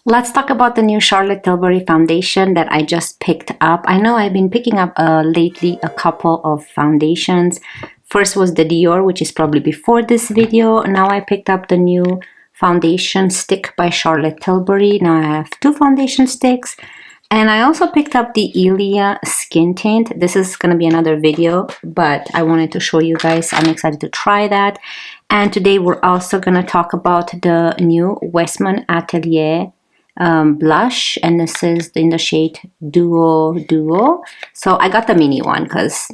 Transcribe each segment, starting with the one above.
Let's talk about the new Charlotte Tilbury foundation that I just picked up. I know I've been picking up lately a couple of foundations. First was the Dior, which is probably before this video. Now I picked up the new foundation stick by Charlotte Tilbury. Now I have two foundation sticks. And I also picked up the Ilia Skin Tint. This is going to be another video, but I wanted to show you guys. I'm excited to try that. And today we're also going to talk about the new Westman Atelier blush, and this is in the shade Duo. So I got the mini one because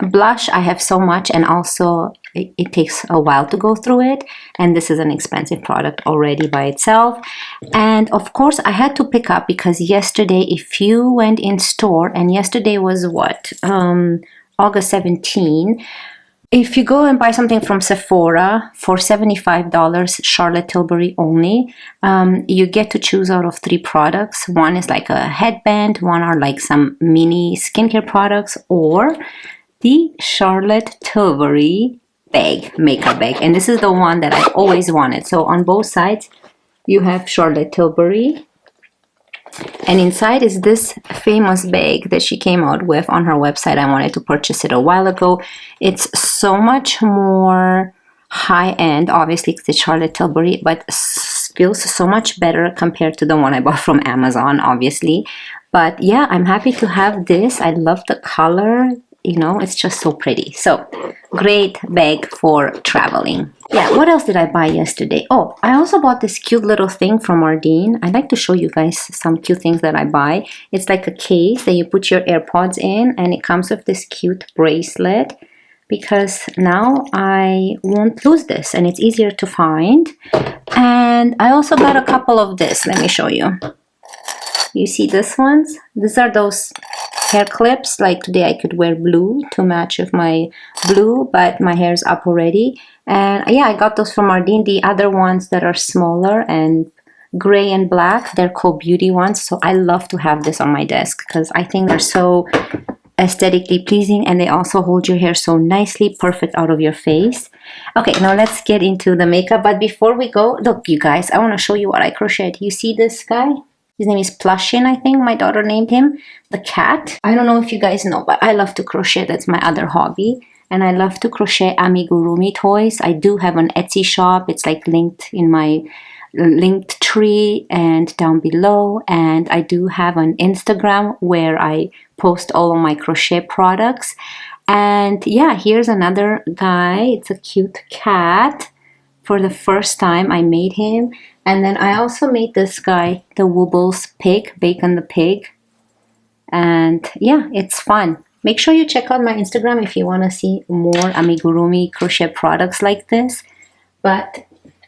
blush I have so much, and also it takes a while to go through it, and this is an expensive product already by itself. And of course I had to pick up because yesterday, if you went in store, and yesterday was what, August 17, if you go and buy something from Sephora for $75, Charlotte Tilbury only, you get to choose out of 3 products. One is like a headband, one are like some mini skincare products, or the Charlotte Tilbury bag, makeup bag. And this is the one that I always wanted. So on both sides, you have Charlotte Tilbury. And inside is this famous bag that she came out with on her website. I wanted to purchase it a while ago. It's so much more high-end, obviously it's the Charlotte Tilbury, but feels so much better compared to the one I bought from Amazon, obviously. But yeah, I'm happy to have this. I love the color. You know, it's just so pretty. So great bag for traveling. Yeah, what else did I buy yesterday? Oh, I also bought this cute little thing from Ardeen. I like to show you guys some cute things that I buy. It's like a case that you put your AirPods in, and it comes with this cute bracelet, because now I won't lose this and it's easier to find. And I also got a couple of this. Let me show you. You see these ones? These are those hair clips. Like today I could wear blue to match with my blue, but my hair is up already. And yeah, I got those from Ardeen. The other ones that are smaller and gray and black, they're called beauty ones. So I love to have this on my desk because I think they're so aesthetically pleasing, and they also hold your hair so nicely, perfect out of your face. Okay, now let's get into the makeup. But before we go, look you guys, I want to show you what I crocheted. You see this guy? His name is Plushin, I think. My daughter named him. The cat. I don't know if you guys know, but I love to crochet. That's my other hobby. And I love to crochet amigurumi toys. I do have an Etsy shop. It's like linked in my linked tree and down below. And I do have an Instagram where I post all of my crochet products. And yeah, here's another guy. It's a cute cat. For the first time I made him. And then I also made this guy, the Woobles pig, Bacon the pig. And yeah, it's fun. Make sure you check out my Instagram if you want to see more amigurumi crochet products like this. But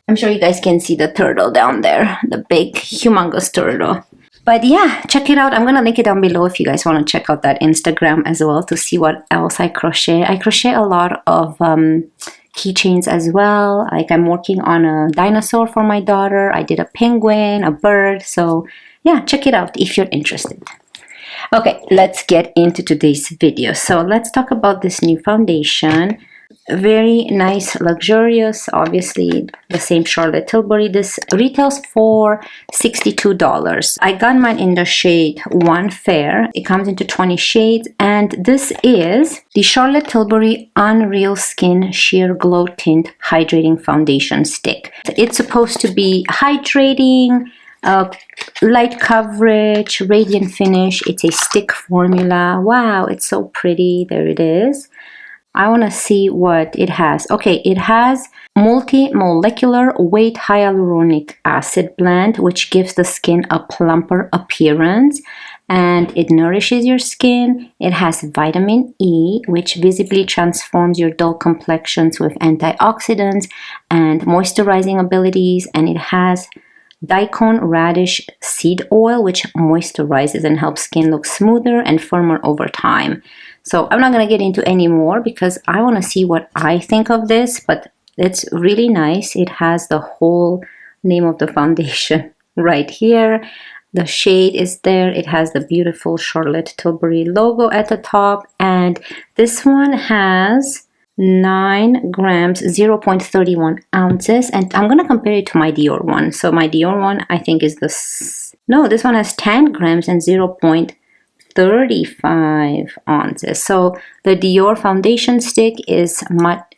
I'm sure you guys can see the turtle down there, the big humongous turtle. But yeah, check it out. I'm going to link it down below if you guys want to check out that Instagram as well to see what else I crochet. I crochet a lot of keychains as well. Like I'm working on a dinosaur for my daughter. I did a penguin, a bird. So yeah, check it out if you're interested. Okay, let's get into today's video. So let's talk about this new foundation. Very nice, luxurious, obviously the same Charlotte Tilbury. This retails for $62. I got mine in the shade One Fair. It comes into 20 shades, and this is the Charlotte Tilbury Unreal Skin Sheer Glow Tint Hydrating Foundation Stick. It's supposed to be hydrating, light coverage, radiant finish. It's a stick formula. Wow, it's so pretty. There it is. I want to see what it has. Okay, it has multi-molecular weight hyaluronic acid blend, which gives the skin a plumper appearance, and it nourishes your skin. It has vitamin E, which visibly transforms your dull complexions with antioxidants and moisturizing abilities, and it has daikon radish seed oil, which moisturizes and helps skin look smoother and firmer over time. So I'm not going to get into any more because I want to see what I think of this, but it's really nice. It has the whole name of the foundation right here. The shade is there. It has the beautiful Charlotte Tilbury logo at the top, and this one has 9 grams, 0.31 ounces, and I'm going to compare it to my Dior one. So my Dior one I think is the No, this one has 10 grams and 0.35 ounces. So the Dior foundation stick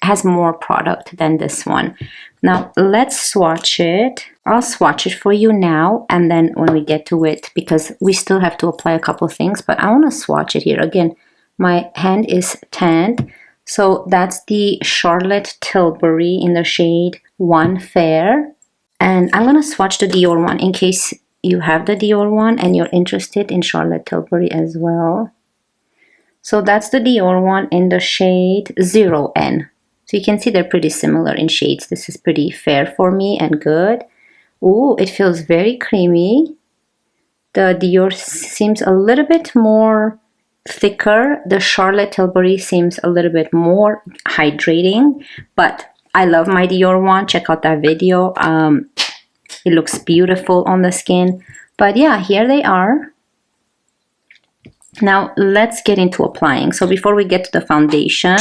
has more product than this one. Now let's swatch it. I'll swatch it for you now, and then when we get to it, because we still have to apply a couple things, but I want to swatch it here. Again, my hand is tanned. So that's the Charlotte Tilbury in the shade One Fair. And I'm going to swatch the Dior one in case you have the Dior one and you're interested in Charlotte Tilbury as well. So that's the Dior one in the shade 0N. So you can see they're pretty similar in shades. This is pretty fair for me and good. Ooh, it feels very creamy. The Dior seems a little bit more thicker. The Charlotte Tilbury seems a little bit more hydrating, but I love my Dior one. Check out that video. It looks beautiful on the skin. But yeah, here they are. Now let's get into applying. So before we get to the foundation,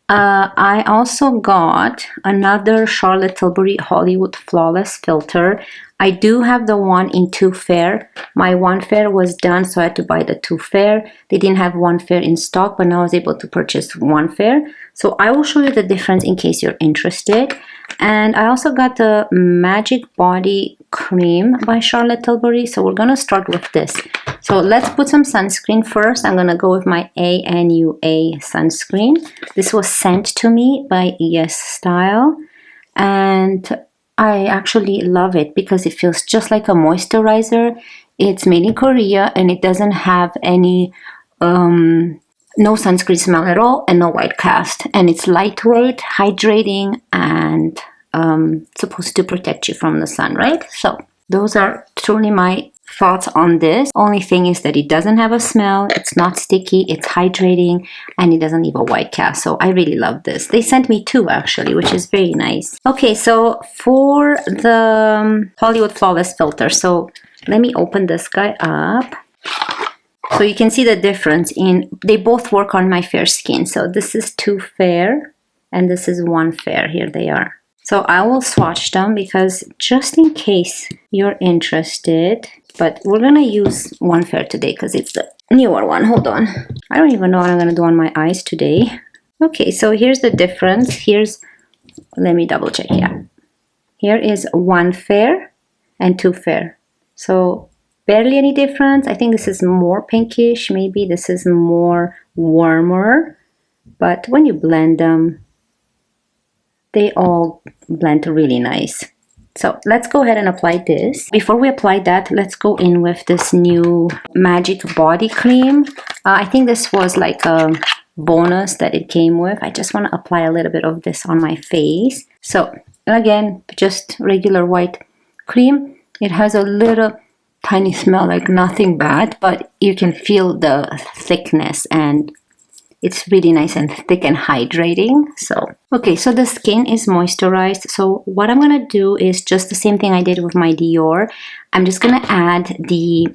I also got another Charlotte Tilbury Hollywood Flawless Filter. I do have the one in Two Fair. My One Fair was done, so I had to buy the Two Fair. They didn't have One Fair in stock, but now I was able to purchase One Fair. So I will show you the difference in case you're interested. And I also got the Magic Body Cream by Charlotte Tilbury. So we're going to start with this. So let's put some sunscreen first. I'm going to go with my ANUA sunscreen. This was sent to me by Yes Style. And I actually love it because it feels just like a moisturizer. It's made in Korea and it doesn't have any no sunscreen smell at all and no white cast. And it's lightweight, hydrating, and supposed to protect you from the sun, right? So those are truly my thoughts on this. Only thing is that it doesn't have a smell, it's not sticky, it's hydrating, and it doesn't leave a white cast. So I really love this. They sent me two actually, which is very nice. Okay, so for the Hollywood Flawless Filter, so let me open this guy up. So you can see the difference they both work on my fair skin. So this is Two Fair and this is One Fair. Here they are. So I will swatch them because just in case you're interested, but we're gonna use One Fair today because it's the newer one. Hold on. I don't even know what I'm gonna do on my eyes today. Okay, so here's the difference. Let me double check, yeah. Here is One Fair and Two Fair. So barely any difference. I think this is more pinkish, maybe this is more warmer, but when you blend them, they all blend really nice. So let's go ahead and apply this. Before we apply that, let's go in with this new Magic Body Cream. I think this was like a bonus that it came with. I just want to apply a little bit of this on my face. So again, just regular white cream. It has a little tiny smell, like nothing bad, but you can feel the thickness and it's really nice and thick and hydrating. So okay, so the skin is moisturized. So what I'm gonna do is just the same thing I did with my Dior. I'm just gonna add the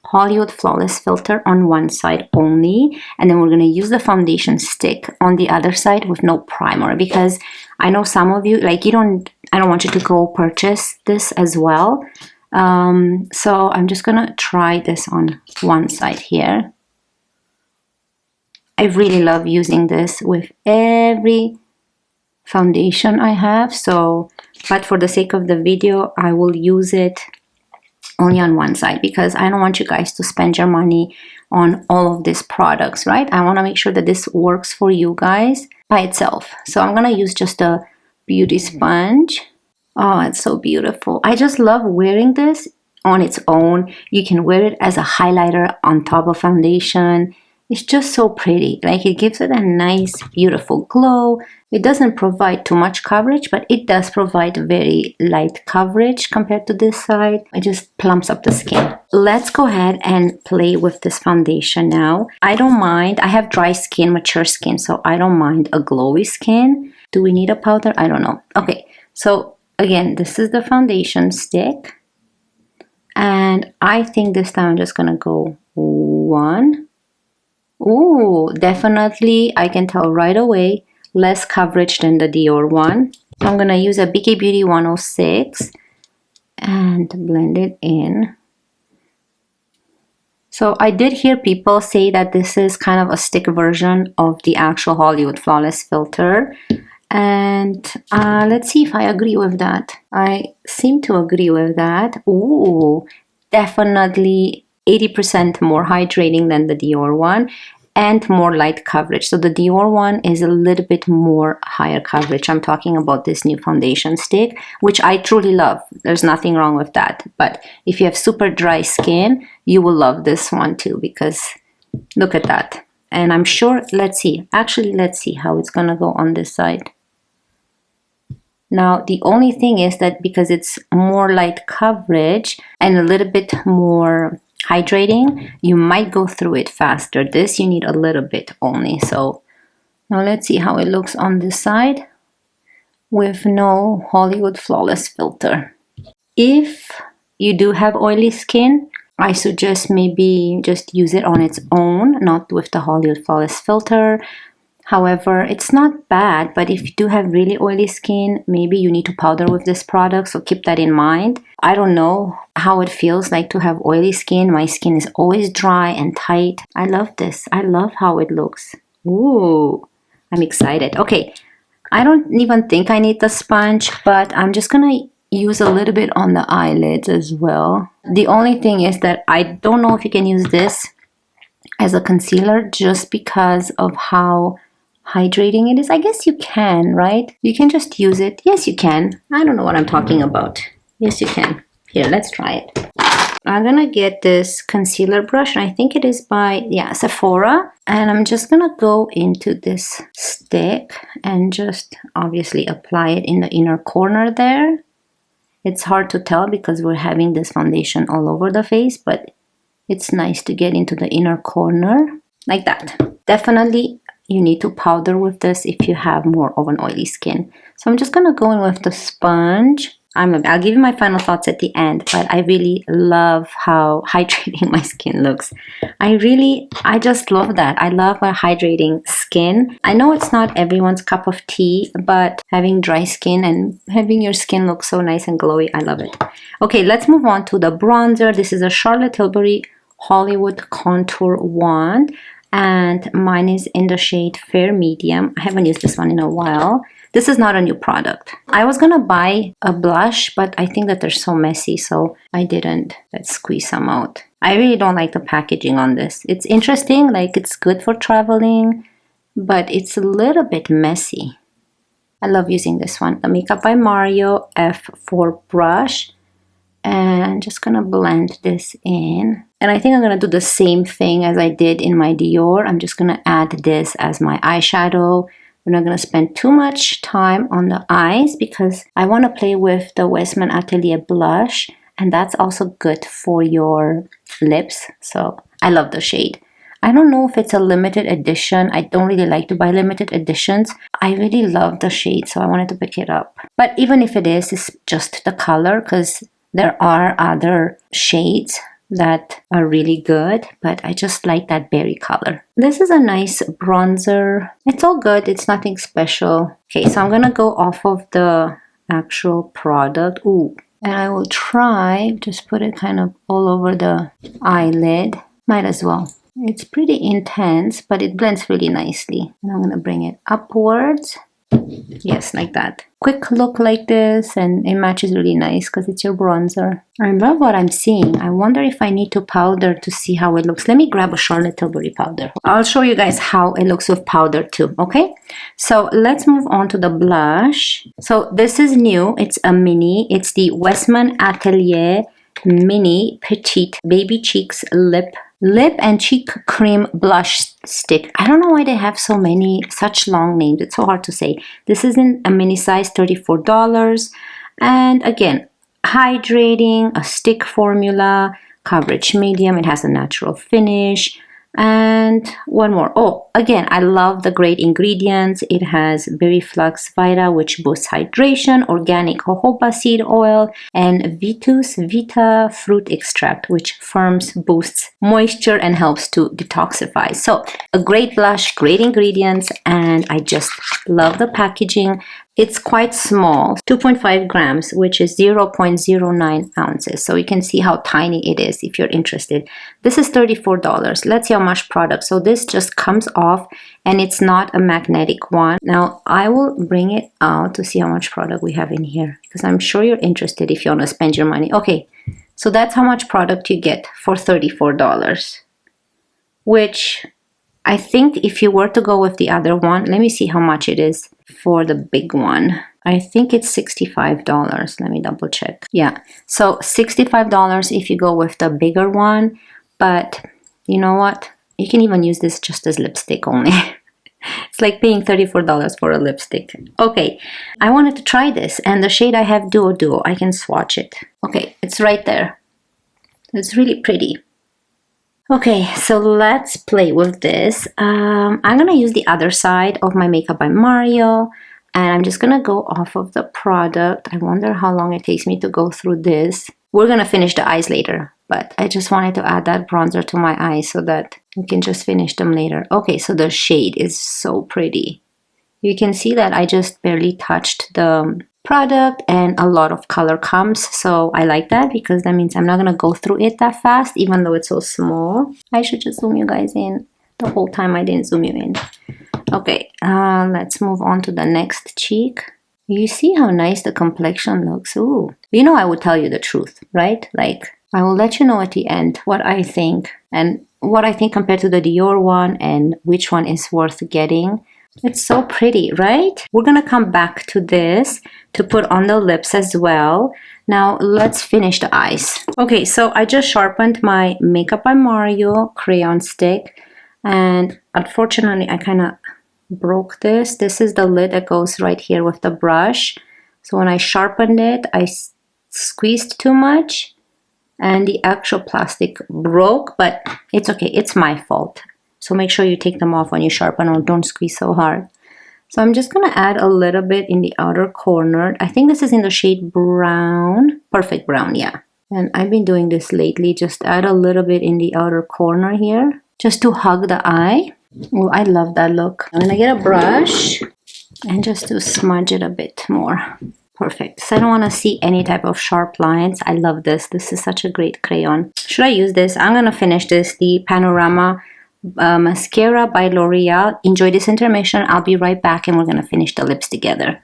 Hollywood Flawless Filter on one side only, and then we're gonna use the foundation stick on the other side with no primer, because I know some of you, like, I don't want you to go purchase this as well. So I'm just gonna try this on one side here. I really love using this with every foundation I have, but for the sake of the video, I will use it only on one side because I don't want you guys to spend your money on all of these products, right? I want to make sure that this works for you guys by itself. So I'm gonna use just a beauty sponge. Oh, it's so beautiful. I just love wearing this on its own. You can wear it as a highlighter on top of foundation. It's just so pretty. Like, it gives it a nice, beautiful glow. It doesn't provide too much coverage, but it does provide very light coverage compared to this side. It just plumps up the skin. Let's go ahead and play with this foundation now. I don't mind. I have dry skin, mature skin, so I don't mind a glowy skin. Do we need a powder? I don't know. Okay, so again, this is the foundation stick. And I think this time I'm just gonna go one. Ooh, definitely, I can tell right away, less coverage than the Dior one. So I'm gonna use a BK Beauty 106 and blend it in. So I did hear people say that this is kind of a stick version of the actual Hollywood Flawless Filter. And let's see if I agree with that. I seem to agree with that. Ooh, definitely 80% more hydrating than the Dior one and more light coverage. So the Dior one is a little bit more higher coverage. I'm talking about this new foundation stick, which I truly love. There's nothing wrong with that. But if you have super dry skin, you will love this one too, because look at that. And I'm sure, let's see. Actually, let's see how it's gonna go on this side. Now, the only thing is that because it's more light coverage and a little bit more hydrating, you might go through it faster. This you need a little bit only. So now let's see how it looks on this side with no Hollywood Flawless Filter. If you do have oily skin, I suggest maybe just use it on its own, not with the Hollywood Flawless Filter. However, it's not bad, but if you do have really oily skin, maybe you need to powder with this product, so keep that in mind. I don't know how it feels like to have oily skin. My skin is always dry and tight. I love this. I love how it looks. Ooh, I'm excited. Okay, I don't even think I need the sponge, but I'm just gonna use a little bit on the eyelids as well. The only thing is that I don't know if you can use this as a concealer just because of how hydrating it is. I guess you can, right? You can just use it. Yes, you can. I don't know what I'm talking about. Yes, you can. Here, let's try it. I'm gonna get this concealer brush, and I think it is by, yeah, Sephora. And I'm just gonna go into this stick and just obviously apply it in the inner corner there. It's hard to tell because we're having this foundation all over the face, but it's nice to get into the inner corner like that. Definitely you need to powder with this if you have more of an oily skin. So I'm just gonna go in with the sponge. I'll give you my final thoughts at the end, but I really love how hydrating my skin looks. I just love that. I love a hydrating skin. I know it's not everyone's cup of tea, but having dry skin and having your skin look so nice and glowy, I love it. Okay, let's move on to the bronzer. This is a Charlotte Tilbury Hollywood Contur Wand, and mine is in the shade Fair Medium. I haven't used this one in a while. This is not a new product. I was gonna buy a blush, but I think that they're so messy, so I didn't. Let's squeeze some out. I really don't like the packaging on this. It's interesting, like it's good for traveling, but it's a little bit messy. I love using this one. The Makeup by Mario F4 brush. And just gonna blend this in. And I think I'm gonna do the same thing as I did in my Dior. I'm just gonna add this as my eyeshadow. We're not gonna spend too much time on the eyes because I wanna play with the Westman Atelier blush, and that's also good for your lips. So I love the shade. I don't know if it's a limited edition. I don't really like to buy limited editions. I really love the shade, so I wanted to pick it up. But even if it is, it's just the color, because there are other shades that are really good, but I just like that berry color. This is a nice bronzer. It's all good. It's nothing special. Okay, so I'm gonna go off of the actual product. Ooh, and I will try just put it kind of all over the eyelid. Might as well. It's pretty intense, but it blends really nicely. And I'm gonna bring it upwards. Yes, like that. Quick look like this, and it matches really nice because it's your bronzer. I love what I'm seeing. I wonder if I need to powder to see how it looks. Let me grab a Charlotte Tilbury powder. I'll show you guys how it looks with powder too, okay? So let's move on to the blush. So this is new. It's a mini. It's the Westman Atelier Mini Petite Baby Cheeks Lip and Cheek Cream Blush Stick. I don't know why they have so many, such long names. It's so hard to say. This is in a mini size, $34. And again, hydrating, a stick formula, coverage medium. It has a natural finish. And one more. Oh, again, I love the great ingredients. It has berry flux vita, which boosts hydration, organic jojoba seed oil, and Vitus Vita fruit extract, which firms, boosts moisture, and helps to detoxify. So a great blush, great ingredients, and I just love the packaging. It's quite small, 2.5 grams, which is 0.09 ounces. So you can see how tiny it is if you're interested. This is $34. Let's see how much product. So this just comes off and it's not a magnetic one. Now I will bring it out to see how much product we have in here, because I'm sure you're interested if you want to spend your money. Okay, so that's how much product you get for $34, which I think if you were to go with the other one, let me see how much it is for the big one. I think it's $65. Let me double check. Yeah, so $65 if you go with the bigger one. But you know what? You can even use this just as lipstick only. It's like paying $34 for a lipstick. Okay, I wanted to try this, and the shade I have, Duo. I can swatch it. Okay, it's right there. It's really pretty. Okay, so let's play with this. I'm gonna use the other side of my Makeup by Mario, and I'm just gonna go off of the product. I wonder how long it takes me to go through this. We're gonna finish the eyes later, but I just wanted to add that bronzer to my eyes so that we can just finish them later. Okay, so the shade is so pretty. You can see that I just barely touched the product and a lot of color comes, so I like that because that means I'm not gonna go through it that fast, even though it's so small. I should just zoom you guys in. The whole time I didn't zoom you in. Okay, let's move on to the next cheek. You see how nice the complexion looks. Ooh, you know, I would tell you the truth, right? Like, I will let you know at the end what I think, and what I think compared to the Dior one, and which one is worth getting. It's so pretty, right? We're gonna come back to this to put on the lips as well. Now let's finish the eyes. Okay, so I just sharpened my Makeup by Mario crayon stick, and unfortunately I kind of broke this. This is the lid that goes right here with the brush. So when I sharpened it, I squeezed too much and the actual plastic broke, but it's okay, it's my fault. So make sure you take them off when you sharpen, or don't squeeze so hard. So I'm just gonna add a little bit in the outer corner. I think this is in the shade brown, perfect brown, yeah. And I've been doing this lately, just add a little bit in the outer corner here, just to hug the eye. Oh, I love that look. I'm gonna get a brush and just to smudge it a bit more. Perfect. So I don't want to see any type of sharp lines. I love this. This is such a great crayon. Should I use this? I'm gonna finish this, the Panorama mascara by L'Oreal. Enjoy this intermission. I'll be right back and we're gonna finish the lips together.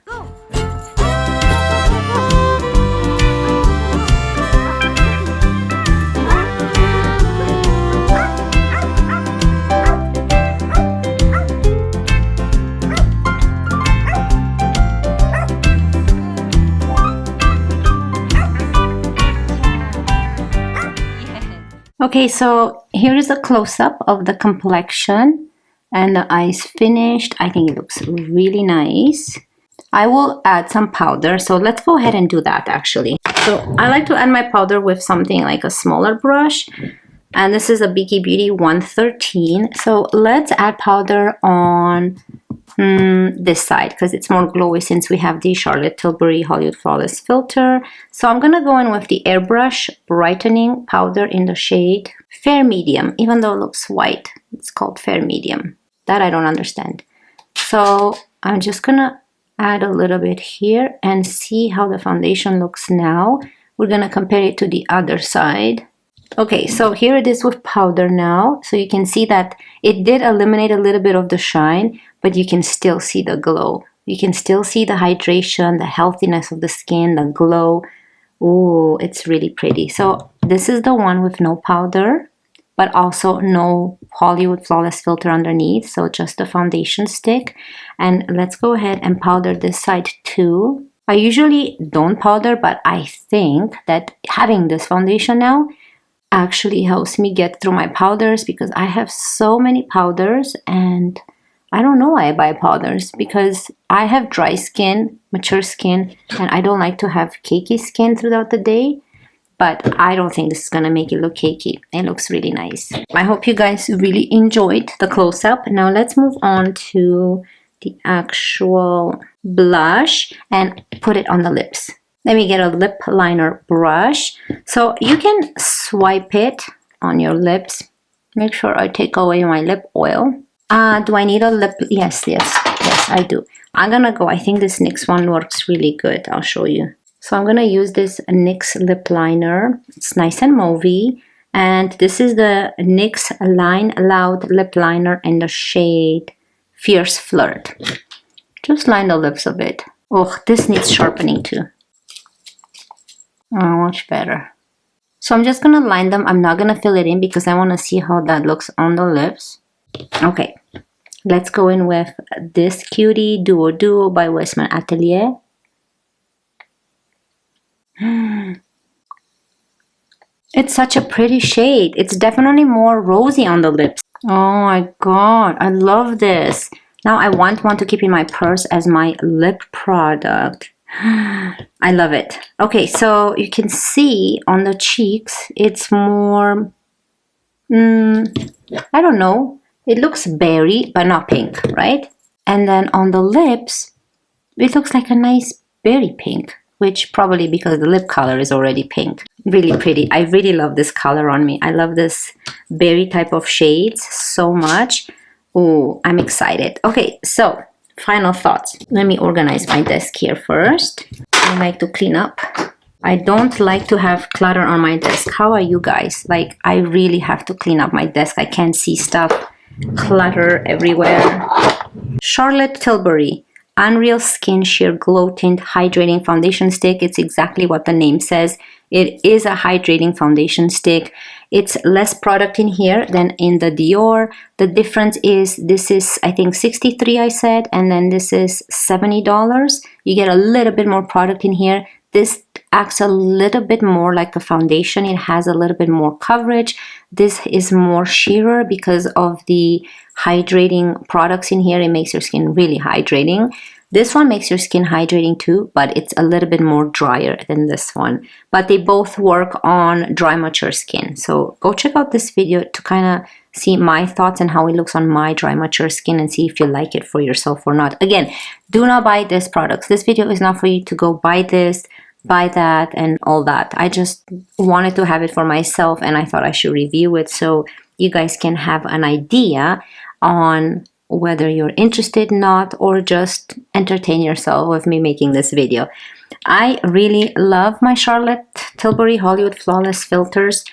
Okay, so here is a close-up of the complexion and the eyes finished. I think it looks really nice. I will add some powder, so let's go ahead and do that actually. So I like to add my powder with something like a smaller brush, and this is a Beaky Beauty 113. So let's add powder on this side because it's more glowy since we have the Charlotte Tilbury Hollywood Flawless Filter. So I'm gonna go in with the Airbrush Brightening powder in the shade Fair Medium, even though it looks white. It's called Fair Medium. That I don't understand. So I'm just gonna add a little bit here and see how the foundation looks now. We're gonna compare it to the other side. Okay, so here it is with powder now. So you can see that it did eliminate a little bit of the shine, but you can still see the glow. You can still see the hydration, the healthiness of the skin, the glow. Ooh, it's really pretty. So this is the one with no powder, but also no Hollywood Flawless Filter underneath. So just the foundation stick. And let's go ahead and powder this side too. I usually don't powder, but I think that having this foundation now actually helps me get through my powders, because I have so many powders and I don't know why I buy powders, because I have dry skin, mature skin, and I don't like to have cakey skin throughout the day. But I don't think this is gonna make it look cakey. It looks really nice. I hope you guys really enjoyed the close-up. Now let's move on to the actual blush and put it on the lips. Let me get a lip liner brush. So you can swipe it on your lips. Make sure I take away my lip oil. Do I need a lip? Yes, I do. I'm gonna go, I think this NYX one works really good. I'll show you. So I'm gonna use this NYX lip liner. It's nice and mauvey. And this is the NYX Line Loud lip liner in the shade Fierce Flirt. Just line the lips a bit. Oh, this needs sharpening too. Oh, much better. So I'm just gonna line them. I'm not gonna fill it in because I wanna see how that looks on the lips. Okay, let's go in with this cutie Duo by Westman Atelier. It's such a pretty shade. It's definitely more rosy on the lips. Oh my god, I love this. Now I want one to keep in my purse as my lip product. I love it. Okay, so you can see on the cheeks, it's more, I don't know. It looks berry, but not pink, right? And then on the lips, it looks like a nice berry pink, which probably because the lip color is already pink. Really pretty. I really love this color on me. I love this berry type of shades so much. Oh, I'm excited. Okay, so final thoughts. Let me organize my desk here first. I like to clean up. I don't like to have clutter on my desk. How are you guys? Like, I really have to clean up my desk. I can't see stuff. Clutter everywhere. Charlotte Tilbury Unreal Skin Sheer Glow Tint Hydrating Foundation Stick. It's exactly what the name says. It is a hydrating foundation stick. It's less product in here than in the Dior. The difference is this is, I think, $63 I said, and then this is $70. You get a little bit more product in here. This acts a little bit more like a foundation. It has a little bit more coverage. This is more sheerer because of the hydrating products in here. It makes your skin really hydrating. This one makes your skin hydrating too, but it's a little bit more drier than this one. But they both work on dry, mature skin. So go check out this video to kind of see my thoughts and how it looks on my dry, mature skin and see if you like it for yourself or not. Again, do not buy this product. This video is not for you to go buy this, buy that, and all that. I just wanted to have it for myself and I thought I should review it so you guys can have an idea on whether you're interested or not, or just entertain yourself with me making this video. I really love my Charlotte Tilbury Hollywood Flawless Filters.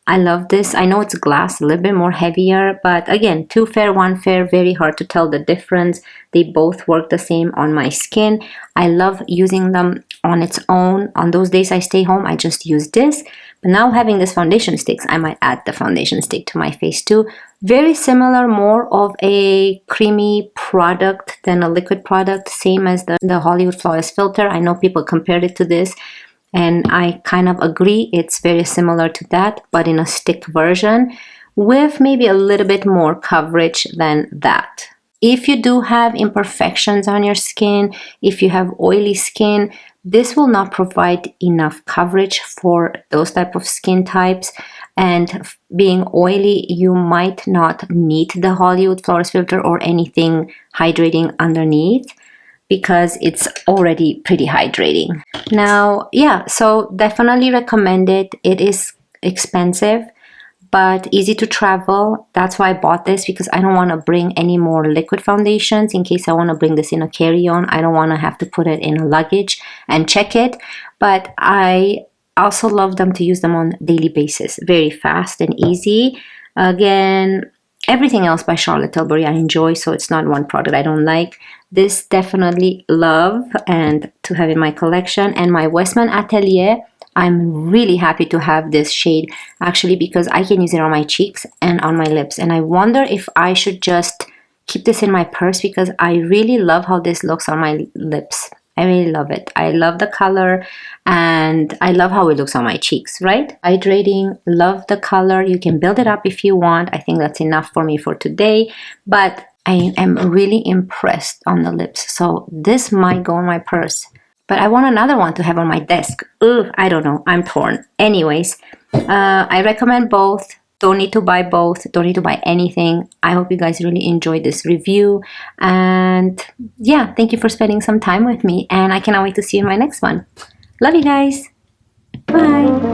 I love this. I know it's glass, a little bit more heavier, but again, 2 fair, 1 fair, very hard to tell the difference. They both work the same on my skin. I love using them on its own. On those days I stay home, I just use this. But now having this foundation sticks, I might add the foundation stick to my face too. Very similar, more of a creamy product than a liquid product, same as the Hollywood Flawless Filter. I know people compared it to this, and I kind of agree. It's very similar to that, but in a stick version with maybe a little bit more coverage than that. If you do have imperfections on your skin, if you have oily skin, this will not provide enough coverage for those type of skin types. And being oily, you might not need the Hollywood Flawless Filter or anything hydrating underneath because it's already pretty hydrating. Now, yeah, so definitely recommend it. It is expensive, but easy to travel. That's why I bought this, because I don't want to bring any more liquid foundations in case I want to bring this in a carry-on. I don't want to have to put it in a luggage and check it. But I also love them to use them on a daily basis. Very fast and easy. Again, everything else by Charlotte Tilbury I enjoy, so it's not one product I don't like. This definitely love and to have in my collection. And my Westman Atelier, I'm really happy to have this shade actually, because I can use it on my cheeks and on my lips. And I wonder if I should just keep this in my purse, because I really love how this looks on my lips. I really love it. I love the color and I love how it looks on my cheeks, right? Hydrating, love the color. You can build it up if you want. I think that's enough for me for today, but I am really impressed on the lips. So this might go in my purse, but I want another one to have on my desk. Ugh, I don't know. I'm torn. Anyways, I recommend both. Don't need to buy both. Don't need to buy anything. I hope you guys really enjoyed this review. And yeah, thank you for spending some time with me. And I cannot wait to see you in my next one. Love you guys. Bye.